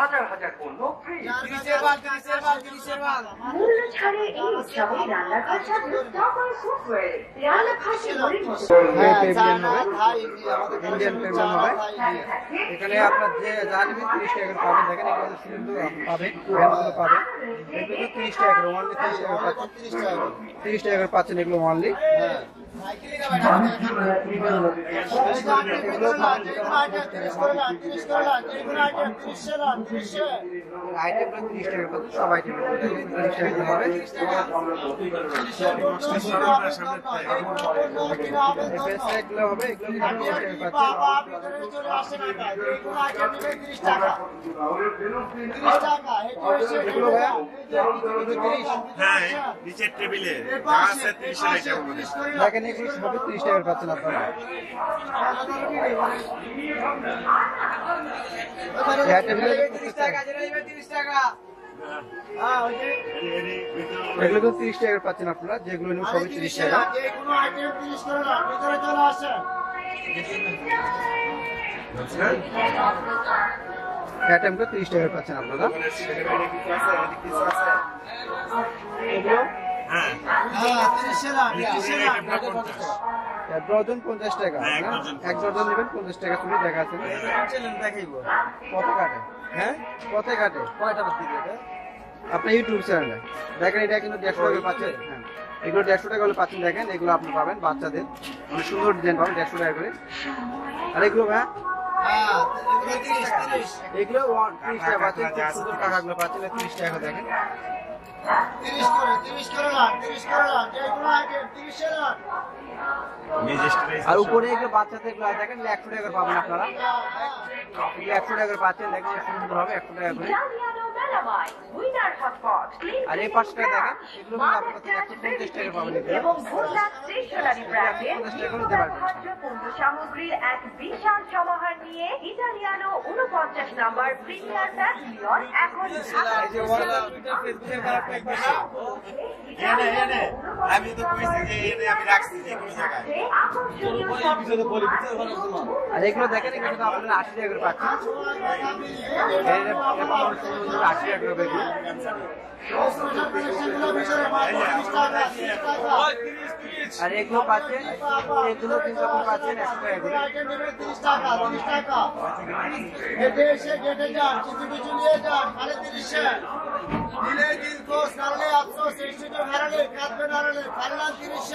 হাজার হাজার পণ্য ফ্রি। মূল্য ছাড়ে এই উৎসবে রান্নাঘর সাজানো টপার ফুটওয়্যার রান্না খাসি মুড়ির মতো ইন্ডিয়ান পেমেন্ট হবে। এখানে আপনার যে যা নেবেন 30 টাকা করে পাবেন। দেখেন এখানে সুন্দর পাবেন, ব্র্যান্ডগুলো পাবেন। এগুলো 30 টাকা করে, অনলি 30 টাকা পাচ্ছেন। 30 টাকা করে পাচ্ছেন এগুলো অনলি। আইটেমগুলো 30 টাকা পাচ্ছেন, সব আইটেম 30 টাকা করে পাবেন। এগুলো হবে, এগুলো 30 টাকা পাচ্ছেন। এগুলো ভাইয়া হ্যাঁ, নিচের টেবিলে আছে 30 আইটেম করে। দেখেন এগুলো সবই 30 টাকা পাচ্ছেন আপনারা। এগুলো তো 30 টাকা পাচ্ছেন আপনারা, যেগুলো নেবেন সবই 30 টাকা। আইটেমগুলো 30 টাকা পাচ্ছেন আপনারা। এগুলো ডজন 50 টাকা। এক ডজন নেবেন 50 টাকা তুমি দেখাচ্ছেন। কত কাটে? হ্যাঁ, কত কাটে? কয়টা দিকে এটা? আপনার ইউটিউব চ্যানেলে দেখেন, এটা কিন্তু 150 টাকা পাচ্ছেন। হ্যাঁ, এগুলো 150 টাকা করে পাচ্ছেন। দেখেন এগুলো আপনি পাবেন বাচ্চাদের অনেক সুন্দর ডিজাইন পাবেন 150 টাকা করে। আর এগুলো ভাই এগুলো 30 টাকা পাচ্ছেন, খুব সুন্দর টাকাগুলো পাচ্ছেন 30 টাকা। দেখেন আর উপরে এগুলো বাচ্চাদের এগুলো দেখেন 100 টাকা পাবেন আপনারা। 100 টাকা করে পাচ্ছেন। দেখেন সুন্দর হবে 100 টাকা করে। আর এই পাশটা দেখেন এগুলো আপনার 150 টাকা পাবেন। এবং ভোলা স্টেশনারি ব্র্যান্ডের পণ্য সামগ্রীর এক বিশাল সমাহার নিয়ে ইটালিয়ানো 49 নম্বর প্রিমিয়ার প্যাভিলিয়ন এখন আমি তো কইছি যে এনে আমি রাখছি যে কোন জায়গায়। আর এগুলো দেখেন এগুলো আপনারা 80 টাকা করে পাচ্ছেন। 80 টাকা করে এগুলো। আর এগুলো পাচ্ছেন, এগুলো কিন্তু আপনি পাচ্ছেন 100 টাকা করে। দিলে দিল কোস নারলে আফসোস এই সুযোগ হারালে কাঁদবে নারলে খাল্লা 30